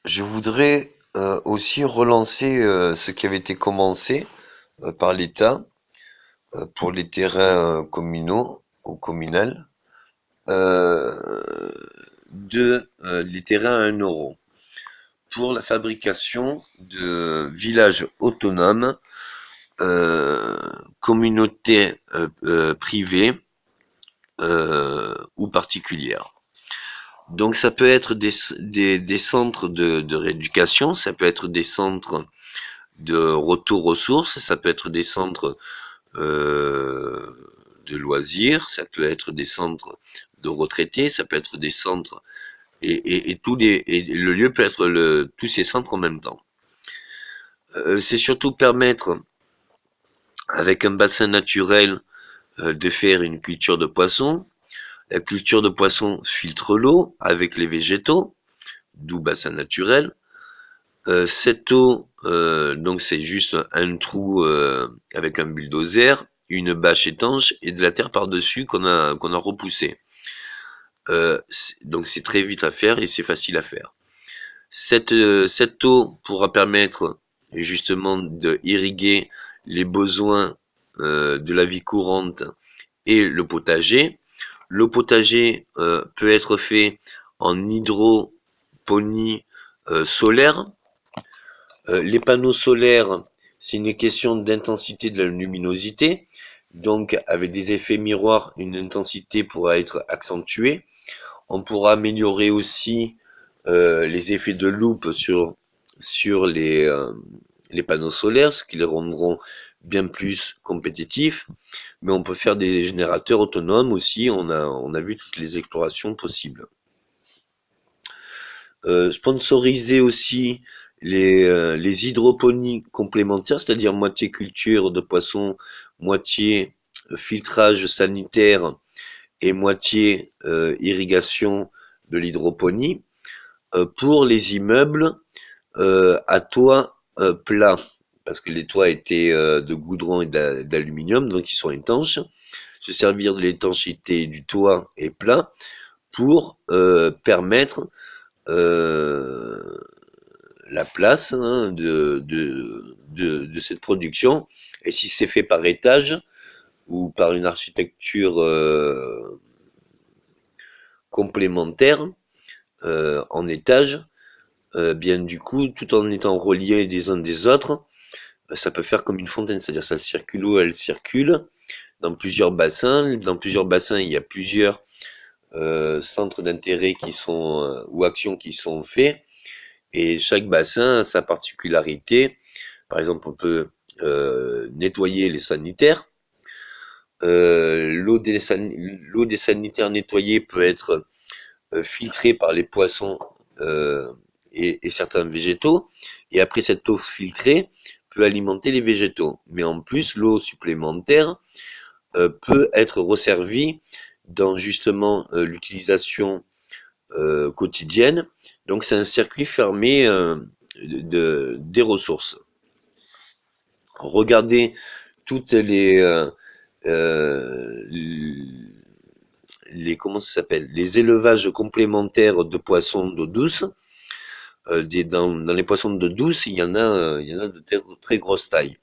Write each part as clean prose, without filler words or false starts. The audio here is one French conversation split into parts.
Je voudrais aussi relancer ce qui avait été commencé par l'État pour les terrains communaux ou communals, euh, les terrains à 1 € pour la fabrication de villages autonomes, euh, communautés privées ou particulières. Donc ça peut être des centres de rééducation, ça peut être des centres de retour aux sources, ça peut être des centres euh, de loisirs, ça peut être des centres de retraités, ça peut être des centres et le lieu peut être tous ces centres en même temps. C'est surtout permettre avec un bassin naturel de faire une culture de poissons. La culture de poissons filtre l'eau avec les végétaux, d'où bassin naturel. Cette eau, donc c'est juste un trou avec un bulldozer, une bâche étanche et de la terre par-dessus qu'on a repoussé. Donc c'est très vite à faire et c'est facile à faire. Cette eau pourra permettre justement de irriguer les besoins de la vie courante et le potager. Le potager peut être fait en hydroponie solaire. Les panneaux solaires, c'est une question d'intensité de la luminosité. Donc, avec des effets miroirs, une intensité pourra être accentuée. On pourra améliorer aussi les effets de loupe sur les panneaux solaires, ce qui les rendront bien plus compétitifs. Mais on peut faire des générateurs autonomes aussi. On a vu toutes les explorations possibles. Sponsoriser aussi les hydroponies complémentaires, c'est-à-dire moitié culture de poissons, moitié filtrage sanitaire et moitié irrigation de l'hydroponie, pour les immeubles à toit plat, parce que les toits étaient de goudron et d'aluminium, donc ils sont étanches. Se servir de l'étanchéité du toit et plat pour permettre euh, la place de cette production. Et si c'est fait par étage ou par une architecture complémentaire en étage, bien du coup, tout en étant reliés des uns des autres, ça peut faire comme une fontaine, c'est-à-dire ça circule où elle circule dans plusieurs bassins. Dans plusieurs bassins, il y a plusieurs centres d'intérêt qui sont ou actions qui sont faits. Et chaque bassin a sa particularité. Par exemple, on peut nettoyer les sanitaires. L'eau des sanitaires nettoyée peut être filtrée par les poissons et certains végétaux. Et après, cette eau filtrée peut alimenter les végétaux. Mais en plus, l'eau supplémentaire peut être resservie dans justement l'utilisation quotidienne. Donc c'est un circuit fermé des ressources. Regardez toutes euh, comment ça s'appelle, les élevages complémentaires de poissons d'eau douce. Dans les poissons d'eau douce, il y en a de très grosses tailles,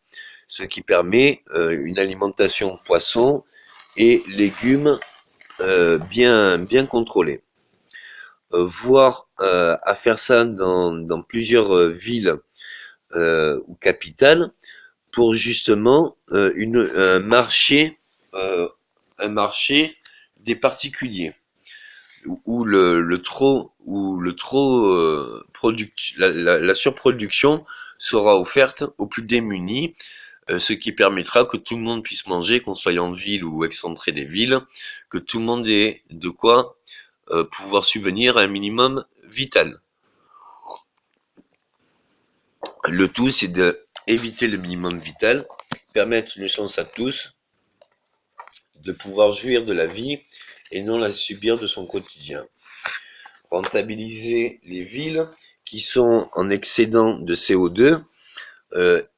ce qui permet une alimentation poisson et légumes bien contrôlée. Voire à faire ça dans plusieurs villes ou capitales pour justement euh, un marché des particuliers où la surproduction sera offerte aux plus démunis, ce qui permettra que tout le monde puisse manger, qu'on soit en ville ou excentré des villes, que tout le monde ait de quoi pouvoir subvenir à un minimum vital. Le tout, c'est d'éviter le minimum vital, permettre une chance à tous de pouvoir jouir de la vie et non la subir de son quotidien. Rentabiliser les villes qui sont en excédent de CO2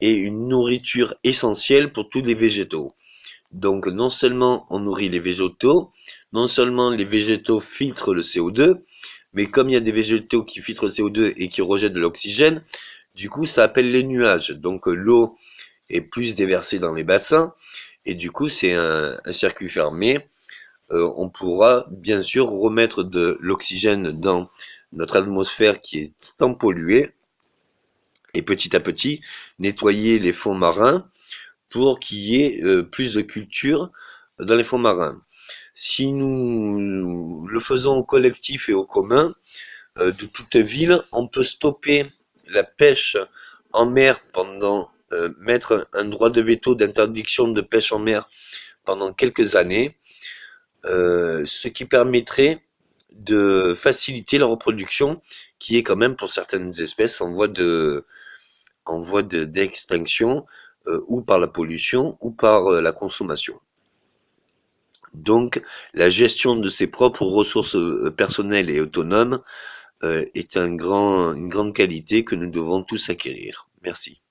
et une nourriture essentielle pour tous les végétaux. Donc non seulement on nourrit les végétaux, non seulement les végétaux filtrent le CO2, mais comme il y a des végétaux qui filtrent le CO2 et qui rejettent de l'oxygène, du coup ça appelle les nuages. Donc l'eau est plus déversée dans les bassins, et du coup c'est un circuit fermé. On pourra bien sûr remettre de l'oxygène dans notre atmosphère qui est tant polluée, et petit à petit nettoyer les fonds marins pour qu'il y ait plus de culture dans les fonds marins. Si nous le faisons au collectif et au commun, de toute ville, on peut stopper la pêche en mer pendant, mettre un droit de veto d'interdiction de pêche en mer pendant quelques années, ce qui permettrait de faciliter la reproduction qui est quand même pour certaines espèces d'extinction, ou par la pollution ou par la consommation. Donc la gestion de ses propres ressources personnelles et autonomes est une grande qualité que nous devons tous acquérir. Merci.